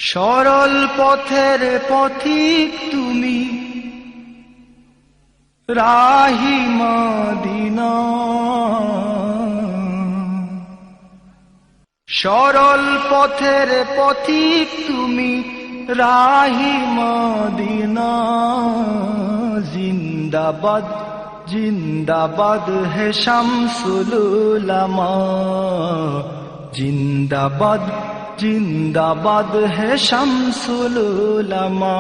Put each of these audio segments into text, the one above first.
সরল পথের পথিক তুমি, রাহি মদিনা। সরল পথের পথিক তুমি, রাহি মদিনা। জিন্দাবাদ জিন্দাবাদ হে শামসুল উলামা, জিন্দাবাদ জিন্দাবাদ হে শামসুল উলামা।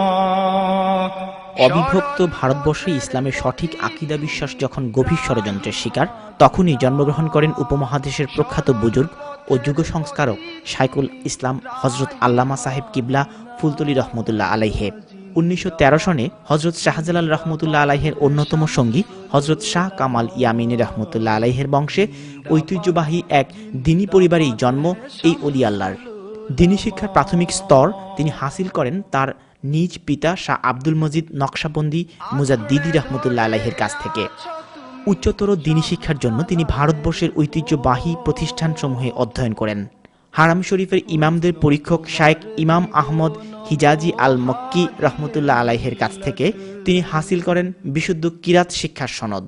অবিভক্ত ভারতবর্ষে ইসলামের সঠিক আকীদা বিশ্বাস যখন গভীর ষড়যন্ত্রের শিকার, তখনই জন্মগ্রহণ করেন উপমহাদেশের প্রখ্যাত বুজুর্গ ও যুগ সংস্কারক শাইখুল ইসলাম হযরত আল্লামা সাহেব কিবলা ফুলতলী রহমতুল্লাহ আলাইহে। 1913 সনে হযরত শাহজালাল রহমতুল্লাহ আলাইহের অন্যতম সঙ্গী হযরত শাহ কামাল ইয়ামিনী রহমতুল্লাহ আলাইহের বংশে ঐতিহ্যবাহী এক দিনী পরিবারেই জন্ম এই ওলি আল্লাহর। দিনী শিক্ষার প্রাথমিক স্তর তিনি হাসিল করেন তার নিজ পিতা শাহ আব্দুল মজিদ নকশবন্দি মুজাদ্দিদি রহমতুল্লাহ আলাইহের কাছ থেকে। উচ্চতর দিনী শিক্ষার জন্য তিনি ভারতবর্ষের ঐতিহ্যবাহী প্রতিষ্ঠানসমূহে অধ্যয়ন করেন। হারাম শরীফের ইমামদের পরীক্ষক শায়েখ ইমাম আহমদ হিজাজি আল মক্কি রহমতুল্লাহ আলাইহের কাছ থেকে তিনি হাসিল করেন বিশুদ্ধ কিরাত শিক্ষার সনদ।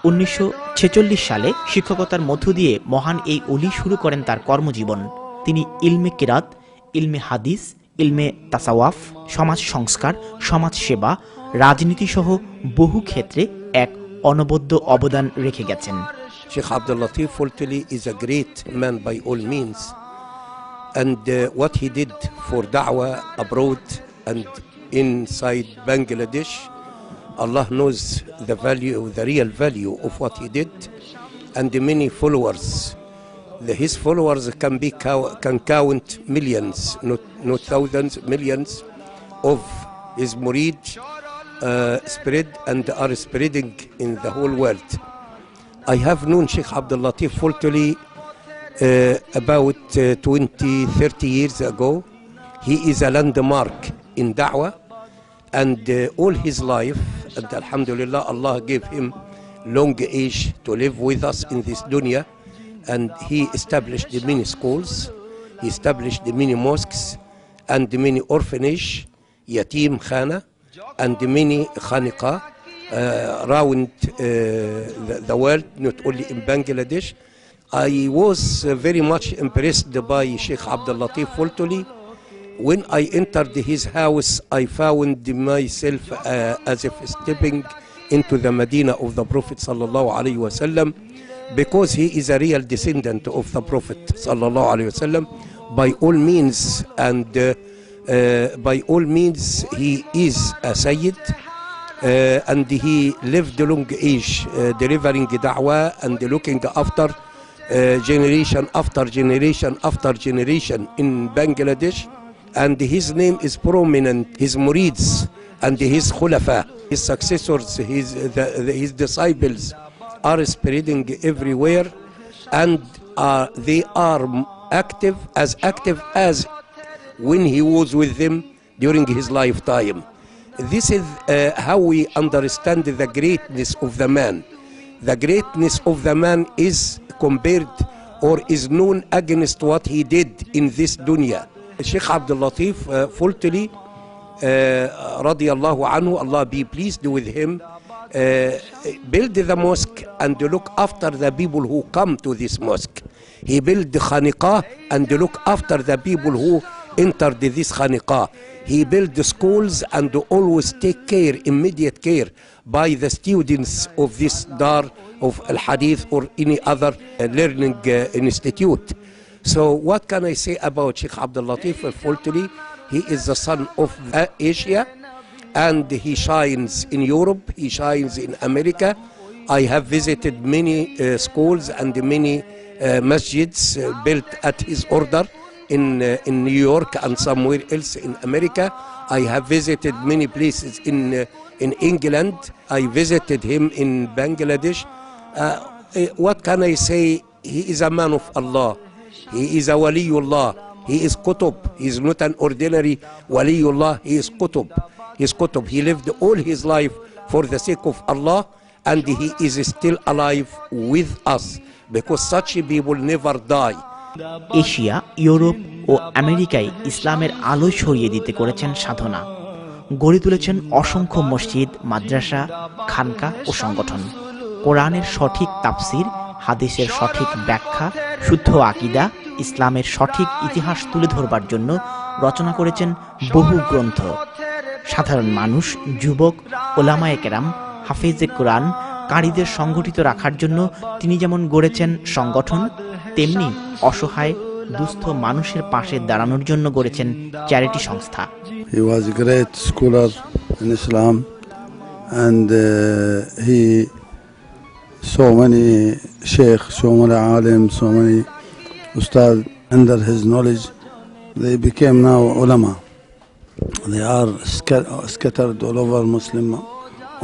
1946 সালে শিক্ষকতার মধ্য দিয়ে মহান এই ওলি শুরু করেন তার কর্মজীবন। তিনি ইলমে কিরাত, ইলমে হাদিস, ইলমে তাসাওয়াফ, সমাজ সংস্কার, সমাজ সেবা, রাজনীতি সহ বহু ক্ষেত্রে এক অনবদ্য অবদান রেখে গেছেন। Sheikh Abdul Latif Fultuli is a great man by all means, and what he did for da'wah abroad and inside Bangladesh, Allah knows the value, the real value of what he did, and the many followers. His followers can count millions, not thousands, millions of his murid spread and are spreading in the whole world. I have known Sheikh Abdul Latif Fultuli about 20-30 years ago. He is a landmark in da'wah, and all his life, and alhamdulillah, Allah gave him long age to live with us in this dunya, and he established the many schools, he established the many mosques, and the many orphanage, yatim khana, and the many khaniqa around the world, not only in Bangladesh. I was very much impressed by Sheikh Abdul Latif Fultuli. When I entered his house, I found myself as if stepping into the Medina of the Prophet sallallahu alaihi wasallam, because he is a real descendant of the Prophet sallallahu alaihi wasallam by all means, and by all means he is a Sayyid. And he lived a long age delivering da'wah and looking after generation after generation after generation in Bangladesh, and his name is prominent. His murids and his khulafa, his successors, his disciples are spreading everywhere, and they are active as when he was with them during his lifetime. This is how we understand the greatness of the man. The greatness of the man is compared or is known against what he did in this dunya. Sheikh Abdul Latif Fultuli radiyallahu anhu, Allah be pleased with him, build the mosque and look after the people who come to this mosque. He built the khaniqah and look after the people who entered this khaniqah. He built the schools and always take care, immediate care, by the students of this dar of al-hadith or any other learning institute. So what can I say about Sheikh Abdul Latif Fultuli? He is the son of Asia, and he shines in Europe, he shines in America. I have visited many schools and many masjids built at his order in New York and somewhere else in America. I have visited many places in England. I visited him in Bangladesh. What can I say? He is a man of Allah. He is a waliullah. He is qutub. He is not an ordinary waliullah. He is qutub. He is qutub. He lived all his life for the sake of Allah, and he is still alive with us, because such people never die. Asia, Europe ও আমেরিকায় ইসলামের আলো ছড়িয়ে দিতে করেছেন সাধনা। গড়ে তুলেছেন অসংখ্য মসজিদ, মাদ্রাসা, খানকা ও সংগঠন। কোরআনের সঠিক তাফসির, হাদিসের সঠিক ব্যাখ্যা, শুদ্ধ আকীদা, ইসলামের সঠিক ইতিহাস তুলে ধরবার জন্য রচনা করেছেন বহু গ্রন্থ। সাধারণ মানুষ, যুবক, ওলামায়ে কেরাম, হাফেজে কোরআন, কারীদের সংগঠিত রাখার জন্য তিনি যেমন গড়েছেন সংগঠন, তেমনি অসহায় দুস্থ মানুষের পাশে দাঁড়ানোর জন্য গড়েছেন চ্যারিটি সংস্থা। He was a great scholar in Islam, and he so many sheikh, so many alim, so many ustad under his knowledge. They became now ulama. They are scattered all over Muslim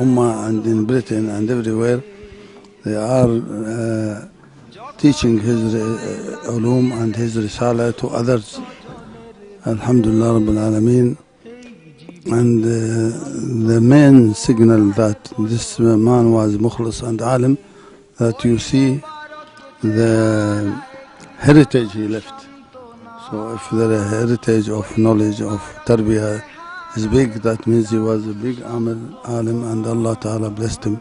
Ummah and in Britain and everywhere. They are teaching his ulum and his risala to others. Alhamdulillah Rabbil Alameen. And the main signal that this man was mukhlis and alim, that you see the heritage he left. So if the heritage of knowledge, of tarbiyah is big, that means he was a big alim, and Allah Ta'ala blessed him.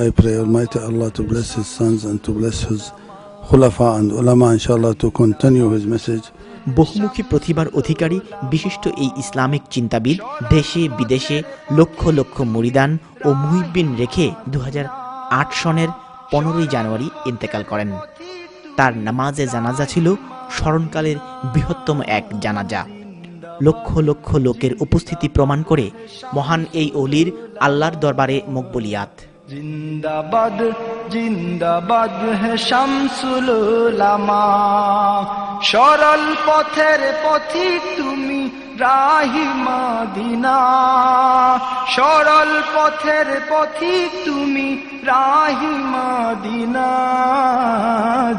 I pray Almighty Allah to bless his sons and to bless his khulafa and ulama, inshallah, to continue his message. বহুমুখী প্রতিভার অধিকারী বিশিষ্ট এই Islamic চিন্তাবিদ দেশে বিদেশে লক্ষ লক্ষ মুরিদান ও মুহিব্বিন রেখে 2008 সনের 15ই জানুয়ারি ইন্তেকাল করেন। তার নামাজে জানাজা ছিল স্মরণকালের বৃহত্তম এক জানাজা। লক্ষ লক্ষ লোকের উপস্থিতি প্রমাণ করে মহান এই অলির আল্লাহর দরবারে মকবুলিয়াত। জিন্দাবাদ জিন্দাবাদ হে শামসুল উলামা, সরল পথের পথিক তুমি রাহি মদিনা, সরল পথের পথিক তুমি রাহি মদিনা।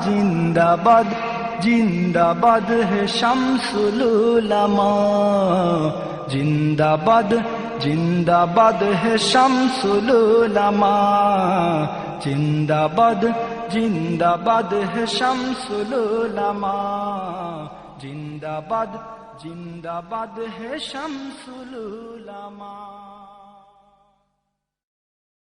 জিন্দাবাদ জিন্দাবাদ হে শামসুল উলামা, জিন্দাবাদ জিন্দাবাদ হে শামসুল উলামা, জিন্দাবাদ জিন্দাবাদ হে শামসুল উলামা, জিন্দাবাদ জিন্দাবাদ হে শামসুল উলামা।